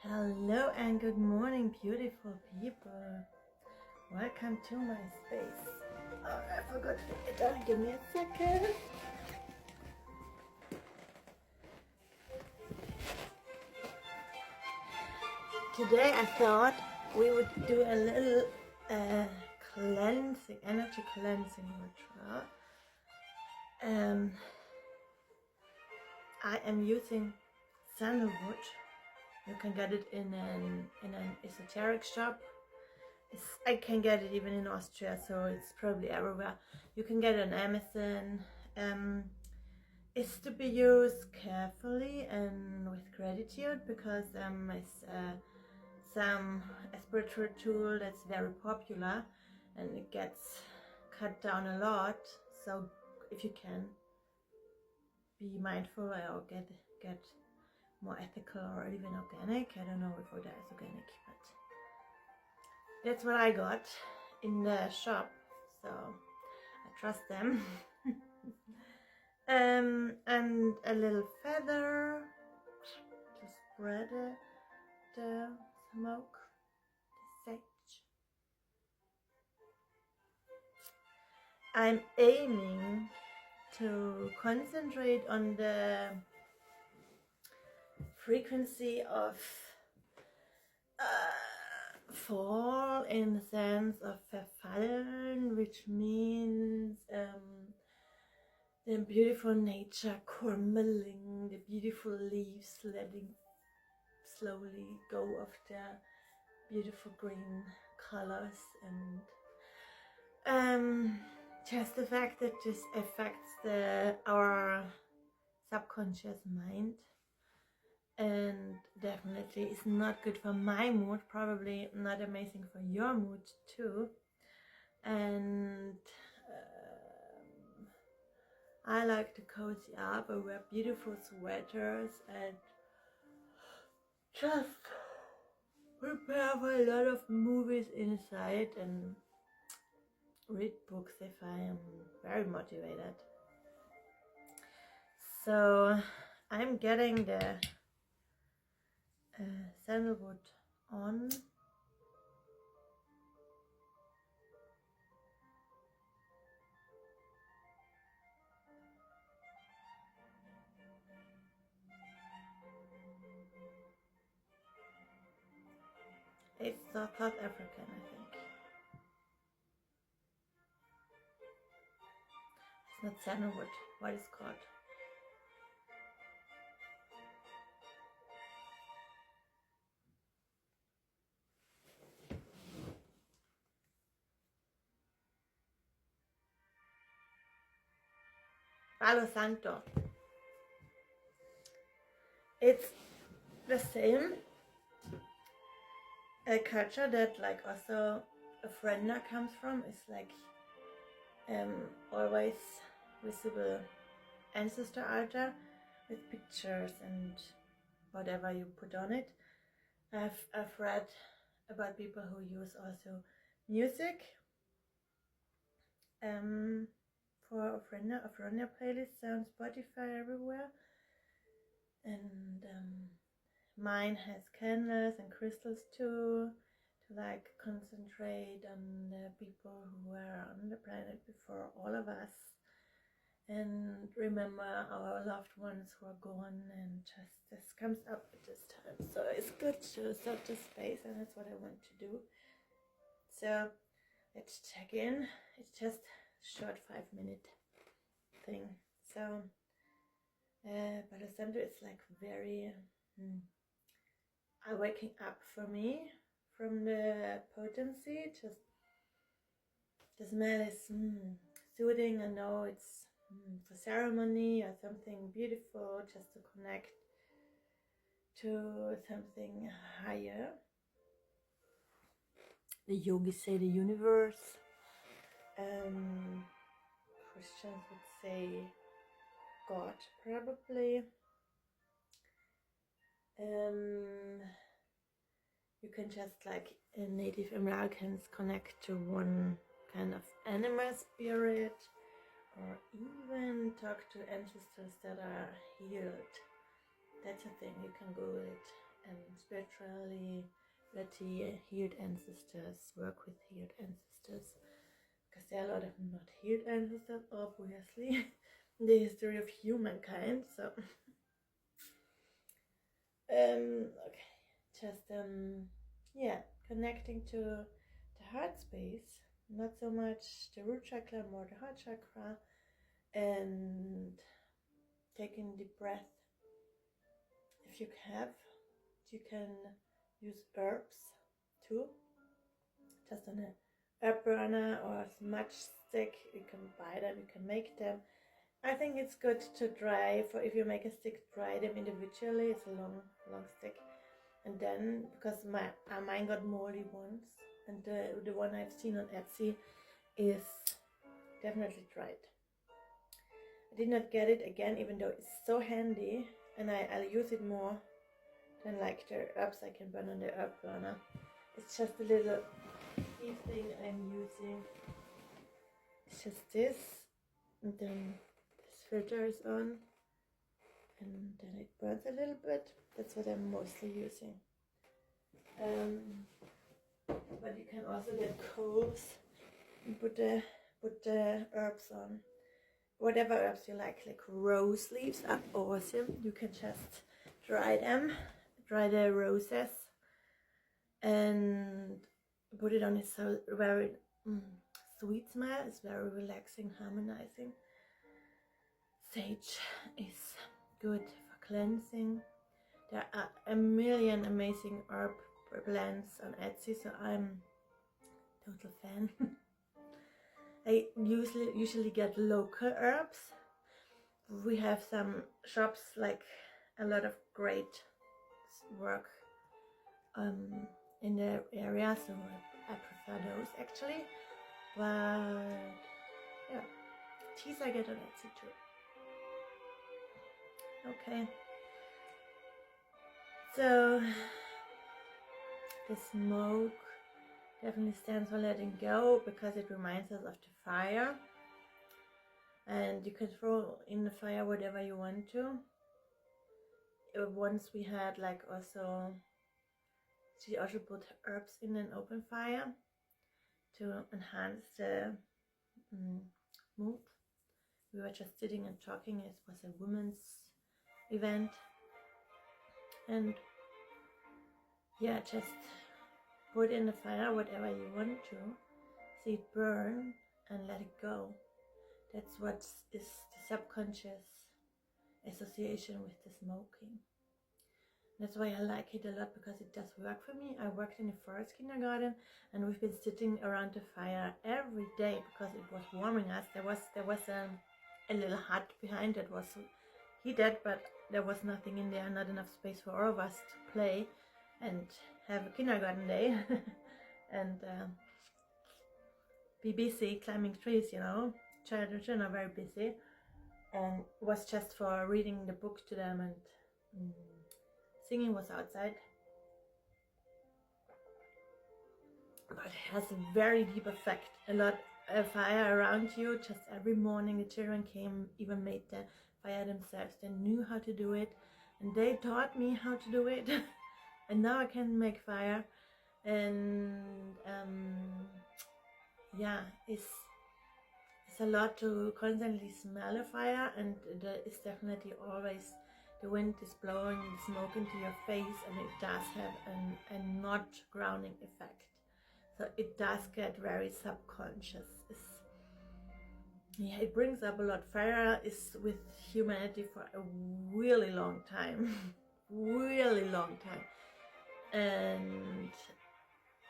Hello and good morning, beautiful people. Welcome to my space. Oh, I forgot to put it down. Give me a second. Today I thought we would do a little energy cleansing ritual. I am using sandalwood. You can get it in an esoteric shop. I can get it even in Austria, so it's probably everywhere. You can get it on Amazon. It's to be used carefully and with gratitude because it's a spiritual tool that's very popular and it gets cut down a lot. So if you can, be mindful or get more ethical or even organic. I don't know if Oda is organic, but that's what I got in the shop, so I trust them. And a little feather to spread the smoke, the sage. I'm aiming to concentrate on the frequency of fall in the sense of verfallen, which means the beautiful nature crumbling, the beautiful leaves letting slowly go of their beautiful green colors, and just the fact that this affects our subconscious mind, and definitely is not good for my mood, probably not amazing for your mood too. And I like to cozy up. I wear beautiful sweaters and just prepare for a lot of movies inside and read books if I am very motivated. So I'm getting the sandalwood on. It's South African, I think. It's not sandalwood. What is it called? Palo Santo. It's the same culture that like also a friend comes from. It's like always visible ancestor altar with pictures and whatever you put on it. I've read about people who use also music for Ofrenda playlists on Spotify everywhere, and mine has candles and crystals too, to like concentrate on the people who were on the planet before all of us and remember our loved ones who are gone, and just this comes up at this time, so it's good to set the space, and that's what I want to do. So let's check in. It's just a short 5-minute thing. So Palo Santo is like very waking up for me from the potency. Just the smell is soothing. I know it's for ceremony or something beautiful, just to connect to something higher. The yogis say the universe. Christians would say God, probably. You can just, like Native Americans, connect to one kind of animal spirit, or even talk to ancestors that are healed. That's a thing, you can Google it. And literally let the healed ancestors work with healed ancestors, because there are a lot of not healed ancestors, obviously, in the history of humankind. So, okay, just yeah, connecting to the heart space, not so much the root chakra, more the heart chakra, and taking deep breath. If you have, you can use herbs too, just on a herb burner or a smudge stick. You can buy them, you can make them. I think it's good to dry, for if you make a stick, dry them individually. It's a long stick, and then, because mine got moldy once, and the one I've seen on Etsy is definitely dried. I did not get it again, even though it's so handy, and I'll use it more than like the herbs I can burn on the herb burner. It's just a little heat thing I'm using. It's just this, and then this filter is on, and then it burns a little bit. That's what I'm mostly using. But you can also get coals and put the herbs on. Whatever herbs you like rose leaves are awesome. You can just dry them, dry the roses, and put it on. It's so very sweet smell. It's very relaxing, harmonizing. Sage is good for cleansing. There are a million amazing herb blends on Etsy, so I'm a total fan. I usually get local herbs. We have some shops, like a lot of great work in the area, so I prefer those actually. But yeah, teas I get on Etsy too. Okay, so the smoke definitely stands for letting go, because it reminds us of the fire, and you can throw in the fire whatever you want to. Once we had like also, she also put herbs in an open fire to enhance the mood. We were just sitting and talking. It was a women's event, and yeah, just put in the fire whatever you want to, see it burn and let it go. That's what is the subconscious association with the smoking. That's why I like it a lot, because it does work for me. I worked in a forest kindergarten, and we've been sitting around the fire every day because it was warming us. There was a little hut behind that was heated, but there was nothing in there, not enough space for all of us to play and have a kindergarten day and be busy climbing trees, you know. Children are very busy, and it was just for reading the book to them, and singing was outside. But it has a very deep effect. A lot of fire around you. Just every morning the children came, even made the fire themselves. They knew how to do it, and they taught me how to do it. And now I can make fire. And yeah, it's a lot to constantly smell a fire, and it's definitely always, the wind is blowing the smoke into your face, and it does have a not grounding effect. So it does get very subconscious. Yeah, it brings up a lot. Fire is with humanity for a really long time, really long time, and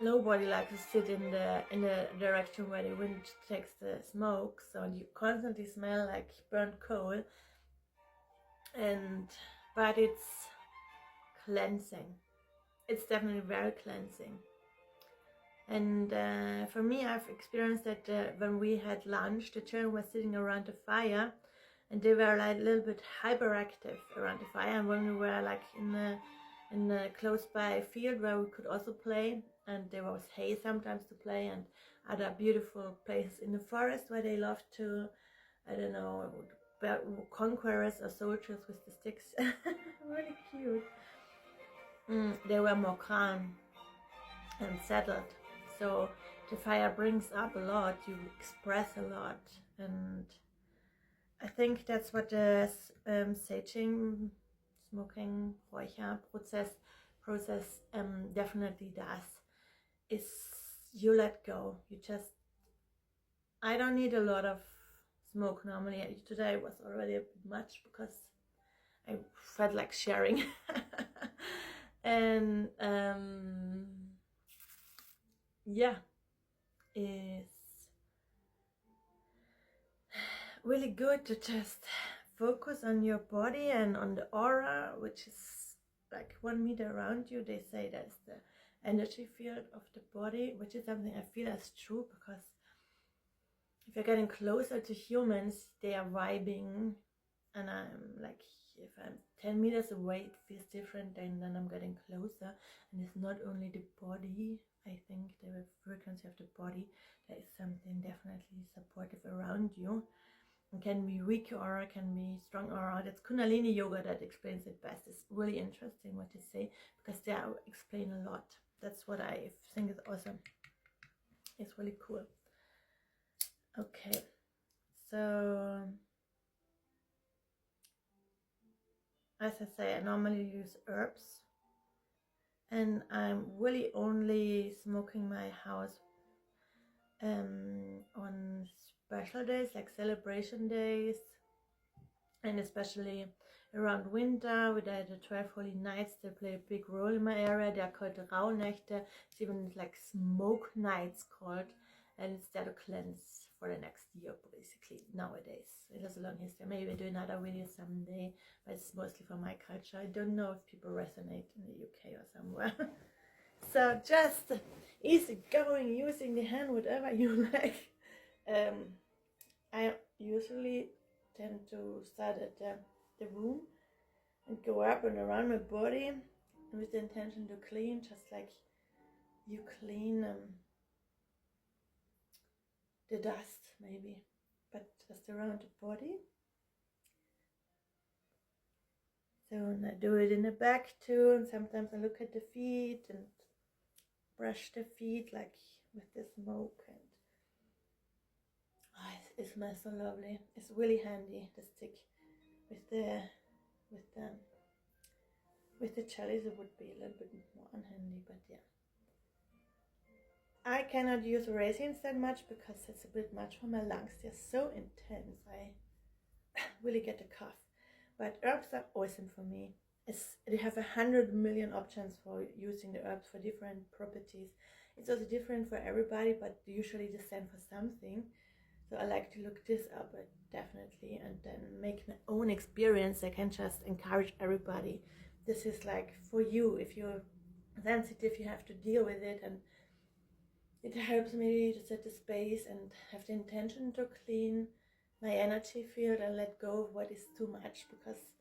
nobody likes to sit in the direction where the wind takes the smoke. So you constantly smell like burnt coal, but it's cleansing. It's definitely very cleansing. And for me, I've experienced that when we had lunch, the children were sitting around the fire, and they were like a little bit hyperactive around the fire. And when we were like in a close by field where we could also play, and there was hay sometimes to play, and other beautiful places in the forest where they love to, I don't know, conquerors or soldiers with the sticks. Really cute. they were more calm and settled. So the fire brings up a lot, you express a lot, and I think that's what the saging, smoking, Räucher process definitely does. Is you let go. You just, I don't need a lot of smoke normally. Today was already a bit much because I felt like sharing. And yeah, it's really good to just focus on your body and on the aura, which is like 1 meter around you. They say that's the energy field of the body, which is something I feel is true, because if you're getting closer to humans, they are vibing, and I'm like, if I'm 10 meters away, it feels different than I'm getting closer. And it's not only the body, I think the frequency of the body, there is something definitely supportive around you. It can be weak aura, can be strong aura. That's Kundalini yoga that explains it best. It's really interesting what they say, because they explain a lot. That's what I think is awesome. It's really cool. Okay, so as I say, I normally use herbs, and I'm really only smoking my house on special days, like celebration days, and especially around winter with the 12 Holy Nights. They play a big role in my area. They are called Rauhnächte. It's even like smoke nights called, and it's there to cleanse for the next year, basically. Nowadays it has a long history. Maybe I do another video someday, but it's mostly for my culture. I don't know if people resonate in the UK or somewhere. So just easy going, using the hand, whatever you like. I usually tend to start at the room and go up and around my body with the intention to clean, just like you clean the dust maybe, but just around the body. So, and I do it in the back too, and sometimes I look at the feet and brush the feet like with the smoke, and oh, it smells so lovely. It's really handy, the stick. With the chalice it would be a little bit more unhandy, but yeah. I cannot use resins that much because it's a bit much for my lungs. They're so intense. I really get a cough. But herbs are awesome for me. They have 100 million options for using the herbs for different properties. It's also different for everybody, but usually the same for something. So I like to look this up, definitely, and then make my own experience. I can just encourage everybody. This is like for you. If you're sensitive, you have to deal with it, and it helps me to set the space and have the intention to clean my energy field and let go of what is too much, because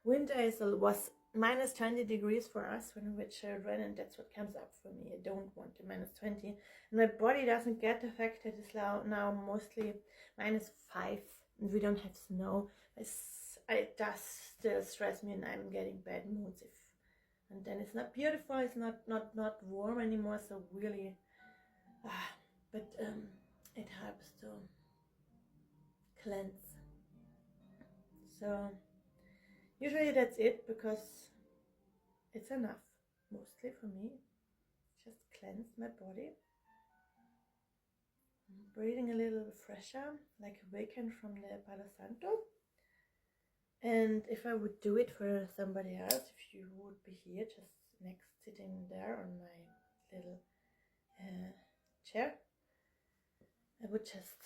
winter was minus 20 degrees for us when we were children, and that's what comes up for me. I don't want the minus 20, and my body doesn't get the fact that it's now mostly minus 5 and we don't have snow. It does still stress me, and I'm getting bad moods and then it's not beautiful, it's not warm anymore. So really but it helps to cleanse. So usually that's it, because it's enough mostly for me. Just cleanse my body, breathing a little fresher, like awaken from the Palo Santo. And if I would do it for somebody else, if you would be here just next, sitting there on my little chair, I would just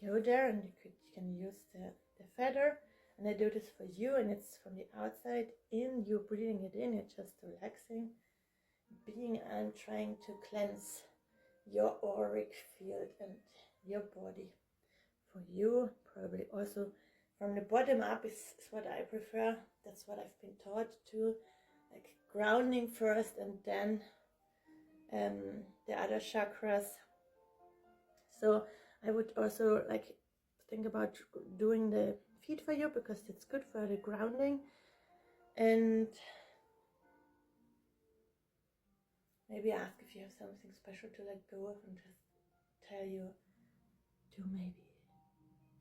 go there, and you can use the feather. And I do this for you, and it's from the outside in. You're breathing it in, you're just relaxing, being and trying to cleanse your auric field and your body. For you, probably also from the bottom up is what I prefer. That's what I've been taught to, like grounding first and then the other chakras. So I would also like think about doing the feet for you, because it's good for the grounding. And maybe ask if you have something special to let go of and just tell you to maybe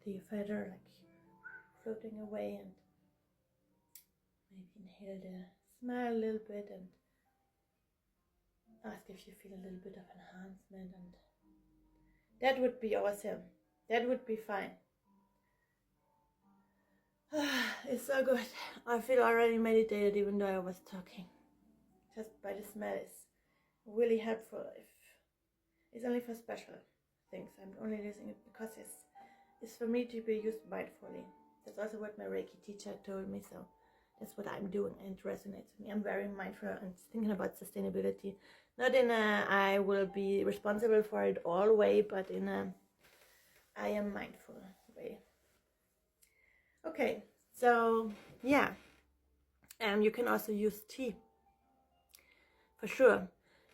the feather like floating away, and maybe inhale the smell a little bit and ask if you feel a little bit of enhancement, and that would be awesome. That would be fine. It's so good. I feel already meditated even though I was talking. Just by the smell is really helpful. If it's only for special things. I'm only using it because it's for me to be used mindfully. That's also what my Reiki teacher told me, so that's what I'm doing, and it resonates with me. I'm very mindful and thinking about sustainability. Not in a I will be responsible for it all way, but in a I am mindful way. Okay, so yeah. And you can also use tea. For sure.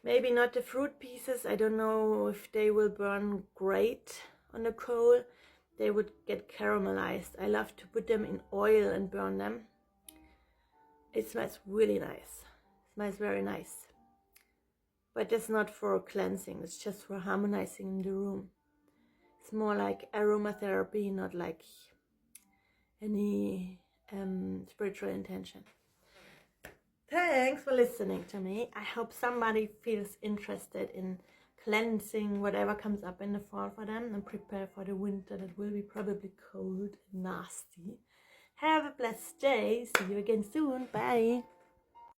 Maybe not the fruit pieces. I don't know if they will burn great on the coal. They would get caramelized. I love to put them in oil and burn them. It smells really nice. It smells very nice. But it's not for cleansing. It's just for harmonizing in the room. It's more like aromatherapy, not like any spiritual intention. Thanks for listening to me. I hope somebody feels interested in cleansing whatever comes up in the fall for them, and prepare for the winter that will be probably cold and nasty. Have a blessed day. See you again soon. Bye.